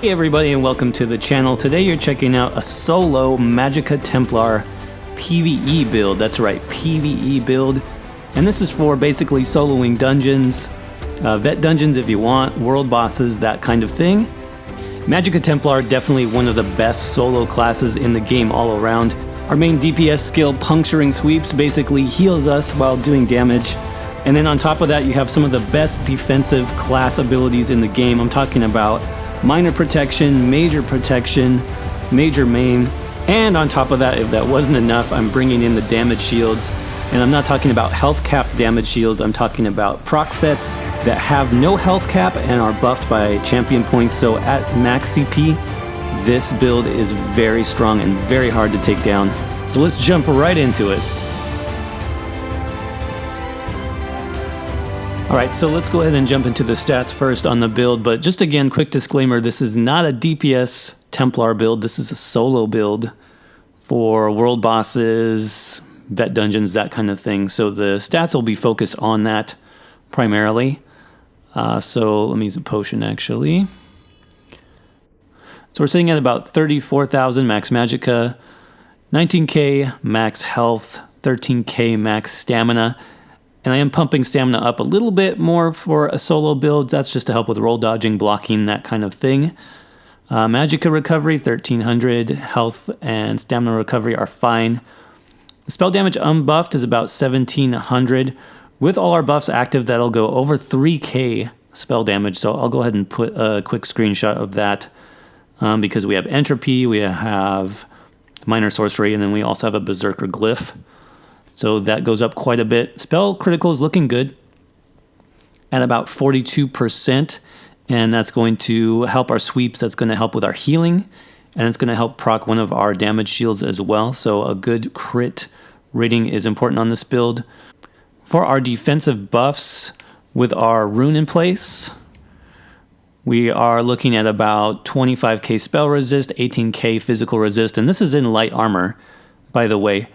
Hey everybody and welcome to the channel. Today you're checking out a solo Magicka Templar PVE build. That's right, PVE build. And this is for basically soloing dungeons, vet dungeons if you want, world bosses, that kind of thing. Magicka Templar, definitely one of the best solo classes in the game all around. Our main DPS skill, Puncturing Sweeps, basically heals us while doing damage. And then on top of that, you have some of the best defensive class abilities in the game. I'm talking about minor protection, major main, and on top of that, if that wasn't enough, I'm bringing in the damage shields. And I'm not talking about health cap damage shields, I'm talking about proc sets that have no health cap and are buffed by champion points. So at max CP, this build is very strong and very hard to take down. So let's jump right into it. Alright, so let's go ahead and jump into the stats first on the build, but just again, quick disclaimer, this is not a DPS Templar build, this is a solo build for world bosses, vet dungeons, that kind of thing. So the stats will be focused on that primarily. So let me use a potion actually. So we're sitting at about 34,000 max magicka, 19k max health, 13k max stamina. And I am pumping stamina up a little bit more for a solo build. That's just to help with roll dodging, blocking, that kind of thing. Magicka recovery, 1300. Health and stamina recovery are fine. Spell damage unbuffed is about 1700. With all our buffs active, that'll go over 3k spell damage. So I'll go ahead and put a quick screenshot of that because we have entropy, we have minor sorcery, and then we also have a berserker glyph. So that goes up quite a bit. Spell critical is looking good at about 42%, and that's going to help our sweeps. That's going to help with our healing, and it's going to help proc one of our damage shields as well. So a good crit rating is important on this build. For our defensive buffs, with our rune in place, we are looking at about 25k spell resist, 18k physical resist, and this is in light armor, by the way.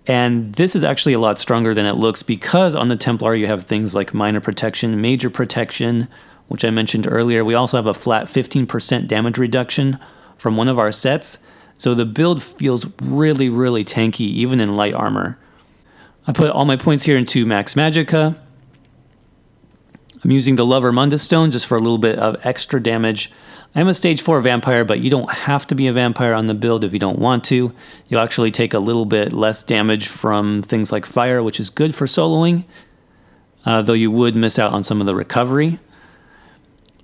And this is actually a lot stronger than it looks because on the Templar you have things like minor protection, major protection, which I mentioned earlier. We also have a flat 15% damage reduction from one of our sets. So the build feels really, really tanky, even in light armor. I put all my points here into max magicka. I'm using the Lover Mundus Stone just for a little bit of extra damage. I'm a stage 4 vampire, but you don't have to be a vampire on the build if you don't want to. You'll actually take a little bit less damage from things like fire, which is good for soloing, though you would miss out on some of the recovery.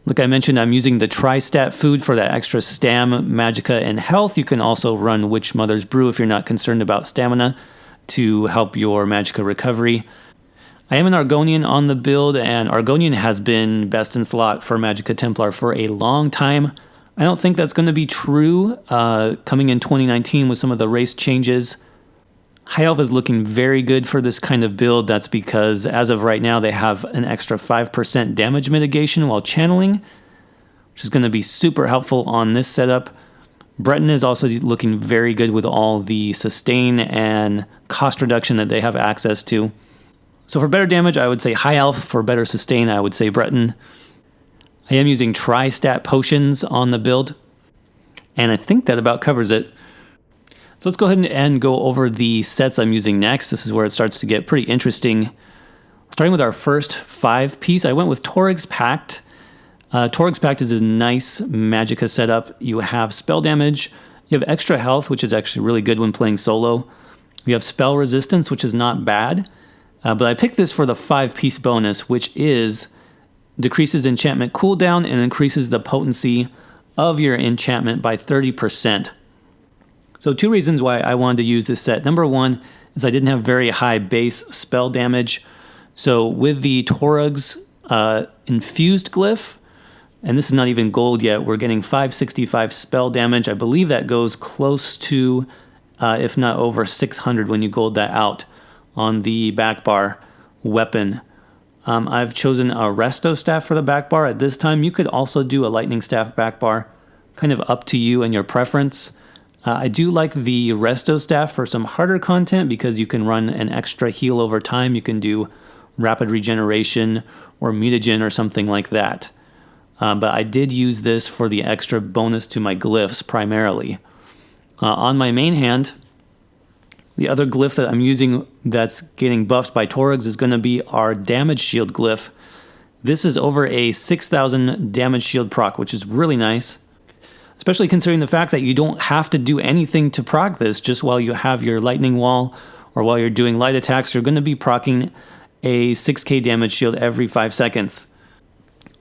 Like I mentioned, I'm using the tri-stat food for that extra stam, magicka, and health. You can also run Witch Mother's Brew if you're not concerned about stamina to help your magicka recovery. I am an Argonian on the build, and Argonian has been best in slot for Magicka Templar for a long time. I don't think that's going to be true coming in 2019 with some of the race changes. High Elf is looking very good for this kind of build. That's because as of right now they have an extra 5% damage mitigation while channeling, which is going to be super helpful on this setup. Breton is also looking very good with all the sustain and cost reduction that they have access to. So for better damage, I would say High Elf. For better sustain, I would say Breton. I am using tri-stat potions on the build, and I think that about covers it. So let's go ahead and go over the sets I'm using next. This is where it starts to get pretty interesting. Starting with our first 5-piece, I went with Toryg's Pact. Toryg's Pact is a nice magicka setup. You have spell damage, you have extra health, which is actually really good when playing solo. You have spell resistance, which is not bad. But I picked this for the 5-piece bonus, which is decreases enchantment cooldown and increases the potency of your enchantment by 30%. So 2 reasons why I wanted to use this set. Number 1 is I didn't have very high base spell damage. So with the Toryg's infused glyph, and this is not even gold yet, we're getting 565 spell damage. I believe that goes close to, if not over 600 when you gold that out on the back bar weapon. I've chosen a resto staff for the back bar at this time. You could also do a lightning staff back bar, kind of up to you and your preference. I do like the resto staff for some harder content because you can run an extra heal over time. You can do rapid regeneration or mutagen or something like that. but I did use this for the extra bonus to my glyphs primarily. On my main hand, the other glyph that I'm using that's getting buffed by Torgs is going to be our damage shield glyph. This is over a 6,000 damage shield proc, which is really nice, especially considering the fact that you don't have to do anything to proc this. Just while you have your lightning wall or while you're doing light attacks, you're going to be proccing a 6k damage shield every 5 seconds,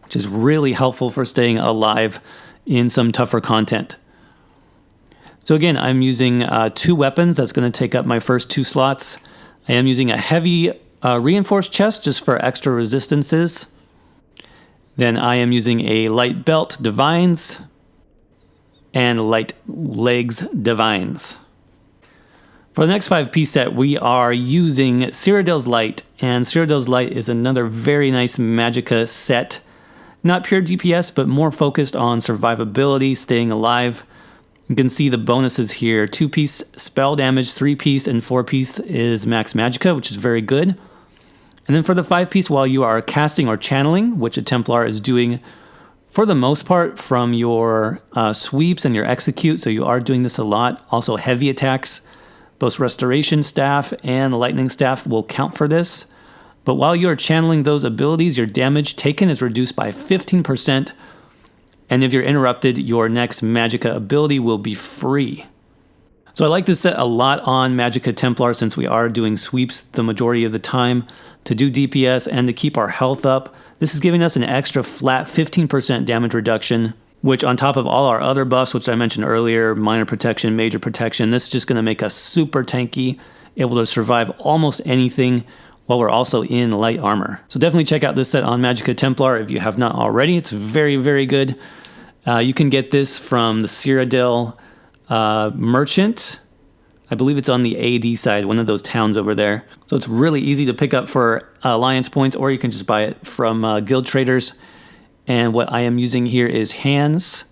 which is really helpful for staying alive in some tougher content. So again, I'm using 2 weapons. That's going to take up my first 2 slots. I am using a heavy reinforced chest just for extra resistances. Then I am using a light belt divines and light legs divines. For the next 5-piece set, we are using Cyrodiil's Light, and Cyrodiil's Light is another very nice Magicka set. Not pure DPS, but more focused on survivability, staying alive. You can see the bonuses here. 2-piece spell damage, 3-piece, and 4-piece is max Magicka, which is very good. And then for the 5-piece, while you are casting or channeling, which a Templar is doing for the most part from your sweeps and your execute, so you are doing this a lot. Also heavy attacks, both restoration staff and lightning staff will count for this. But while you are channeling those abilities, your damage taken is reduced by 15%. And if you're interrupted, your next Magicka ability will be free. So I like this set a lot on Magicka Templar since we are doing sweeps the majority of the time to do DPS and to keep our health up. This is giving us an extra flat 15% damage reduction, which on top of all our other buffs, which I mentioned earlier, minor protection, major protection, this is just going to make us super tanky, able to survive almost anything while we're also in light armor. So definitely check out this set on Magicka Templar if you have not already. It's very, very good. You can get this from the Cyrodiil merchant. I believe it's on the AD side, one of those towns over there. So it's really easy to pick up for alliance points, or you can just buy it from guild traders. And what I am using here is hands.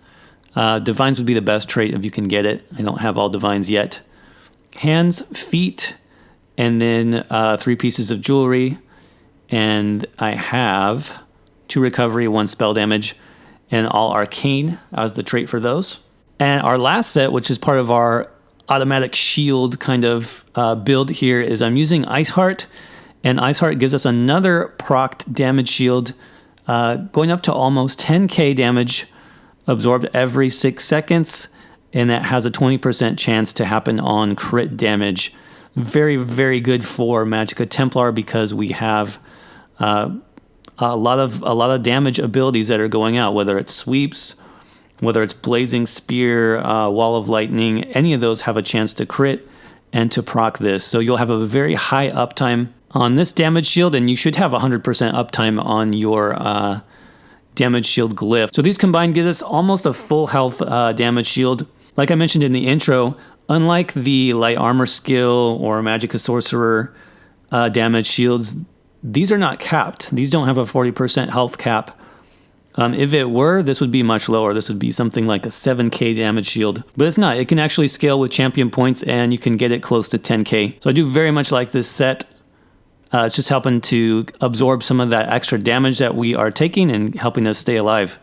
Divines would be the best trait if you can get it. I don't have all divines yet. Hands, feet, and then 3 pieces of jewelry. And I have 2 recovery, 1 spell damage, and all arcane as the trait for those. And our last set, which is part of our automatic shield kind of build here, is I'm using Ice Heart. And Ice Heart gives us another procced damage shield going up to almost 10k damage absorbed every 6 seconds. And that has a 20% chance to happen on crit damage. Very, very good for Magicka Templar because we have a lot of damage abilities that are going out, whether it's sweeps, whether it's blazing spear, wall of lightning. Any of those have a chance to crit and to proc this. So you'll have a very high uptime on this damage shield, and you should have 100% uptime on your damage shield glyph. So these combined give us almost a full health damage shield. Like I mentioned in the intro, unlike the light armor skill or Magicka sorcerer damage shields, these are not capped. These don't have a 40% health cap. If it were, this would be much lower. This would be something like a 7k damage shield. But it's not. It can actually scale with champion points, and you can get it close to 10k. So I do very much like this set. It's just helping to absorb some of that extra damage that we are taking and helping us stay alive.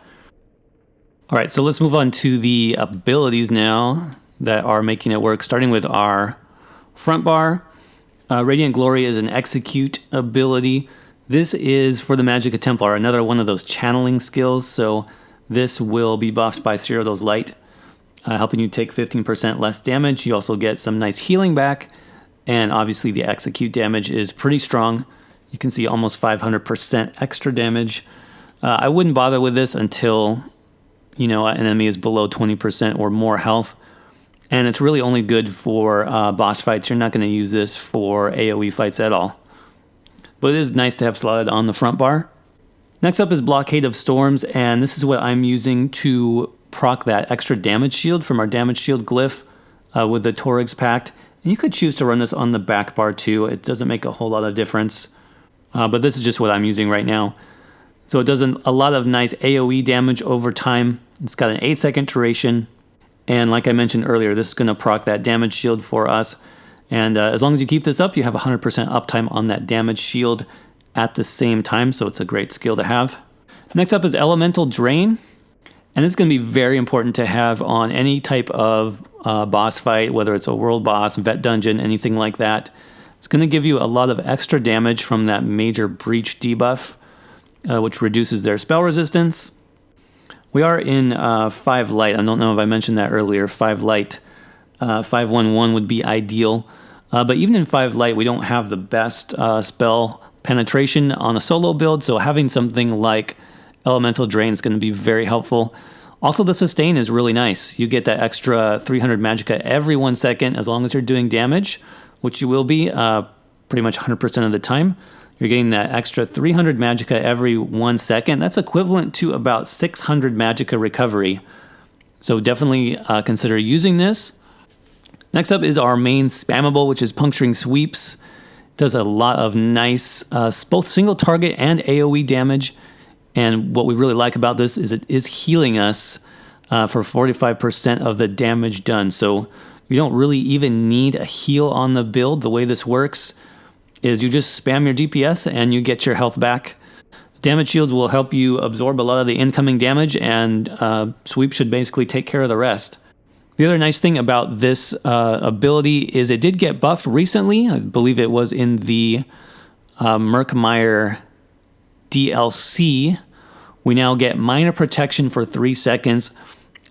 All right, so let's move on to the abilities now that are making it work, starting with our front bar. Radiant Glory is an execute ability. This is for the Magicka Templar, another one of those channeling skills. So this will be buffed by Cyrodiil's Light, helping you take 15% less damage. You also get some nice healing back. And obviously the execute damage is pretty strong. You can see almost 500% extra damage. I wouldn't bother with this until, an enemy is below 20% or more health. And it's really only good for boss fights. You're not going to use this for AoE fights at all. But it is nice to have slotted on the front bar. Next up is Blockade of Storms, and this is what I'm using to proc that extra damage shield from our damage shield glyph with the Torgs Pact. And you could choose to run this on the back bar too. It doesn't make a whole lot of difference. But this is just what I'm using right now. So it does a lot of nice AoE damage over time. It's got an 8-second duration. And like I mentioned earlier, this is going to proc that damage shield for us. And as long as you keep this up, you have 100% uptime on that damage shield at the same time. So it's a great skill to have. Next up is Elemental Drain. And this is going to be very important to have on any type of boss fight, whether it's a world boss, vet dungeon, anything like that. It's going to give you a lot of extra damage from that major breach debuff, which reduces their spell resistance. We are in 5 light. I don't know if I mentioned that earlier. 5 light. 511 would be ideal. But even in 5 light, we don't have the best spell penetration on a solo build, so having something like Elemental Drain is going to be very helpful. Also, the sustain is really nice. You get that extra 300 Magicka every 1 second as long as you're doing damage, which you will be pretty much 100% of the time. You're getting that extra 300 Magicka every 1 second. That's equivalent to about 600 Magicka recovery. So definitely consider using this. Next up is our main spammable, which is Puncturing Sweeps. Does a lot of nice both single target and AoE damage. And what we really like about this is it is healing us for 45% of the damage done. So you don't really even need a heal on the build. The way this works is you just spam your DPS and you get your health back. Damage shields will help you absorb a lot of the incoming damage, and sweep should basically take care of the rest. The other nice thing about this ability is it did get buffed recently. I believe it was in the Magplar DLC. We now get minor protection for 3 seconds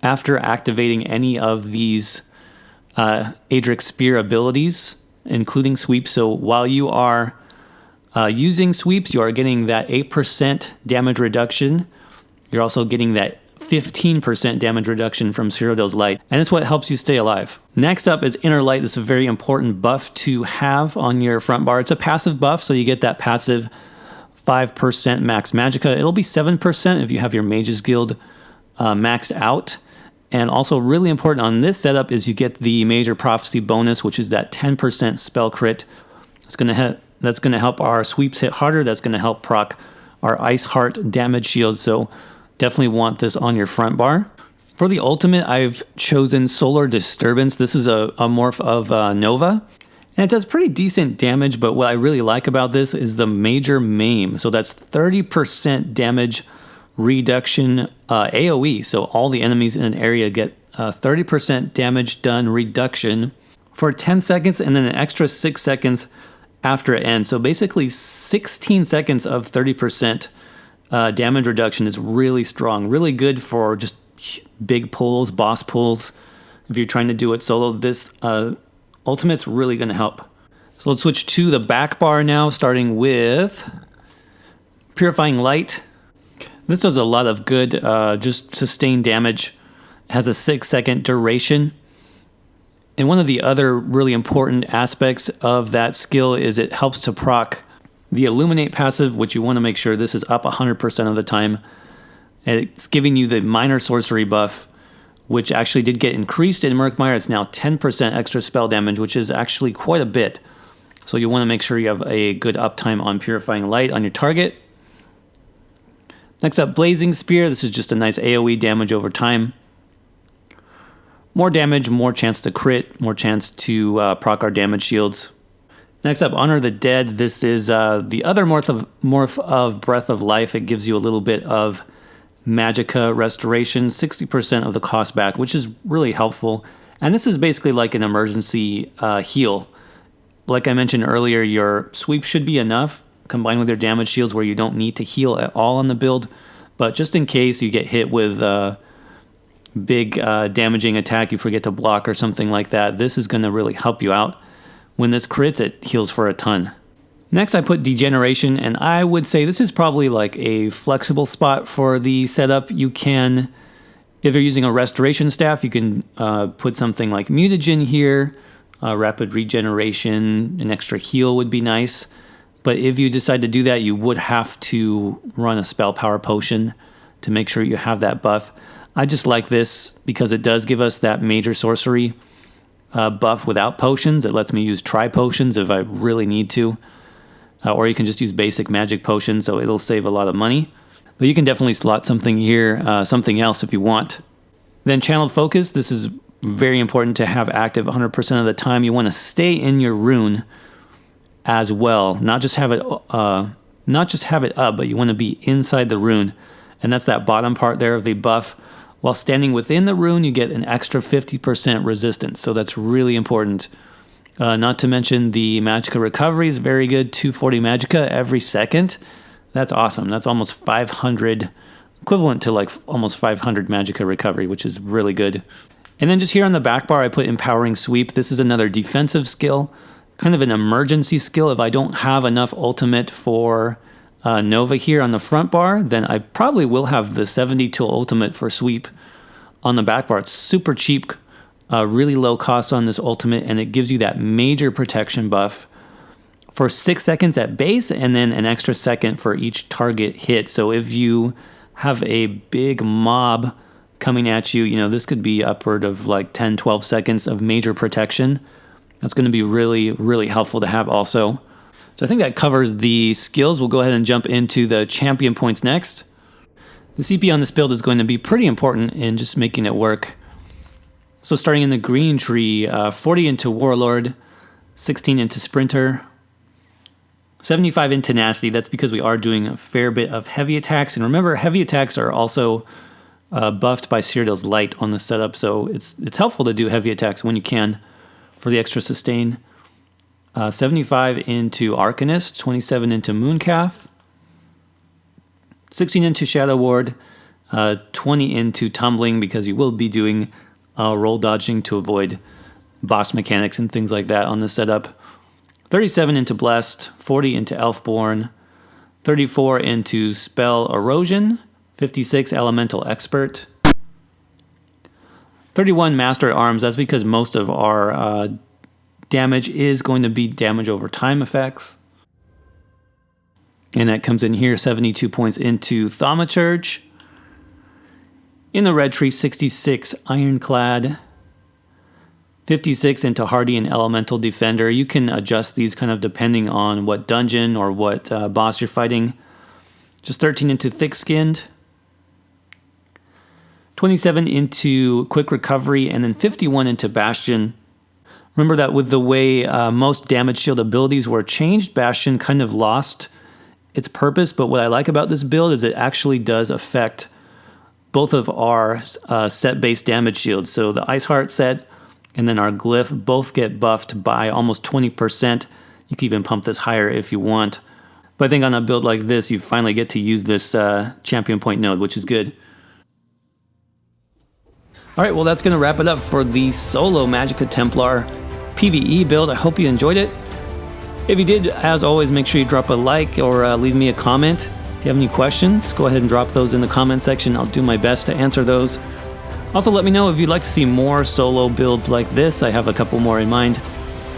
after activating any of these AEDRIC Spear abilities, including sweeps. So while you are using sweeps, you are getting that 8% damage reduction. You're also getting that 15% damage reduction from Cyrodiil's Light, and it's what helps you stay alive. Next up is Inner Light. This is a very important buff to have on your front bar. It's a passive buff, so you get that passive 5% max Magicka. It'll be 7% if you have your Mages Guild maxed out. And also really important on this setup is you get the Major Prophecy bonus, which is that 10% spell crit. That's going to help our sweeps hit harder. That's going to help proc our Ice Heart damage shield. So definitely want this on your front bar. For the ultimate, I've chosen Solar Disturbance. This is a morph of Nova. And it does pretty decent damage, but what I really like about this is the Major Maim. So that's 30% damage reduction AoE. So all the enemies in an area get 30% damage done reduction for 10 seconds and then an extra 6 seconds after it ends. So basically 16 seconds of 30% damage reduction is really strong, really good for just big pulls, boss pulls. If you're trying to do it solo, this ultimate's really going to help. So let's switch to the back bar now, starting with Purifying Light. This does a lot of good, just sustained damage. It has a 6-second duration. And one of the other really important aspects of that skill is it helps to proc the Illuminate passive, which you want to make sure this is up 100% of the time. It's giving you the minor sorcery buff, which actually did get increased in Magplar. It's now 10% extra spell damage, which is actually quite a bit. So you want to make sure you have a good uptime on Purifying Light on your target. Next up, Blazing Spear. This is just a nice AoE damage over time. More damage, more chance to crit, more chance to proc our damage shields. Next up, Honor the Dead. This is the other morph of Breath of Life. It gives you a little bit of Magicka restoration, 60% of the cost back, which is really helpful. And this is basically like an emergency heal. Like I mentioned earlier, your sweep should be enough, combined with your damage shields, where you don't need to heal at all on the build. But just in case you get hit with big damaging attack, you forget to block or something like that, this is going to really help you out. When this crits, it heals for a ton. Next, I put Degeneration, and I would say this is probably like a flexible spot for the setup. You can, if you're using a restoration staff, you can put something like Mutagen here, rapid regeneration, an extra heal would be nice. But if you decide to do that, you would have to run a spell power potion to make sure you have that buff. I just like this because it does give us that major sorcery buff without potions. It lets me use tri-potions if I really need to. Or you can just use basic magic potions, so it'll save a lot of money. But you can definitely slot something here, something else if you want. Then Channeled Focus. This is very important to have active 100% of the time. You want to stay in your rune as well. Not just have it up, but you want to be inside the rune and that's that bottom part there of the buff. While standing within the rune, you get an extra 50% resistance, so that's really important. Not to mention the Magicka recovery is very good, 240 Magicka every second. That's awesome. That's almost 500, equivalent to like almost 500 Magicka recovery, which is really good. And then just here on the back bar, I put Empowering Sweep. This is another defensive skill, kind of an emergency skill. If I don't have enough ultimate for Nova here on the front bar, then I probably will have the 70 tool ultimate for Sweep on the back bar. It's super cheap, really low cost on this ultimate, and it gives you that major protection buff for 6 seconds at base, and then an extra second for each target hit. So if you have a big mob coming at you, you know, this could be upward of like 10, 12 seconds of major protection. That's going to be really, really helpful to have also. So I think that covers the skills. We'll go ahead and jump into the champion points next. The CP on this build is going to be pretty important in just making it work. So starting in the green tree, 40 into Warlord, 16 into Sprinter, 75 in Tenacity. That's because we are doing a fair bit of heavy attacks. And remember, heavy attacks are also buffed by Cyrodiil's Light on the setup, so it's helpful to do heavy attacks when you can for the extra sustain. 75 into Arcanist, 27 into Mooncalf, 16 into Shadow Ward, 20 into Tumbling, because you will be doing roll dodging to avoid boss mechanics and things like that on the setup. 37 into Blessed, 40 into Elfborn, 34 into Spell Erosion, 56 Elemental Expert, 31 Master at Arms. That's because most of our damage is going to be damage over time effects. And that comes in here, 72 points into Thaumaturge. In the red tree, 66 Ironclad, 56 into Hardy and Elemental Defender. You can adjust these kind of depending on what dungeon or what boss you're fighting. Just 13 into Thick-Skinned, 27 into Quick Recovery, and then 51 into Bastion. Remember that with the way most damage shield abilities were changed, Bastion kind of lost its purpose, but what I like about this build is it actually does affect both of our set-based damage shields. So the Ice Heart set and then our Glyph both get buffed by almost 20%. You can even pump this higher if you want. But I think on a build like this, you finally get to use this champion point node, which is good. All right, well, that's going to wrap it up for the solo Magicka Templar PVE build. I hope you enjoyed it. If you did, as always, make sure you drop a like or leave me a comment. If you have any questions, go ahead and drop those in the comment section. I'll do my best to answer those. Also, let me know if you'd like to see more solo builds like this. I have a couple more in mind.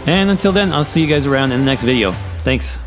And until then, I'll see you guys around in the next video. Thanks.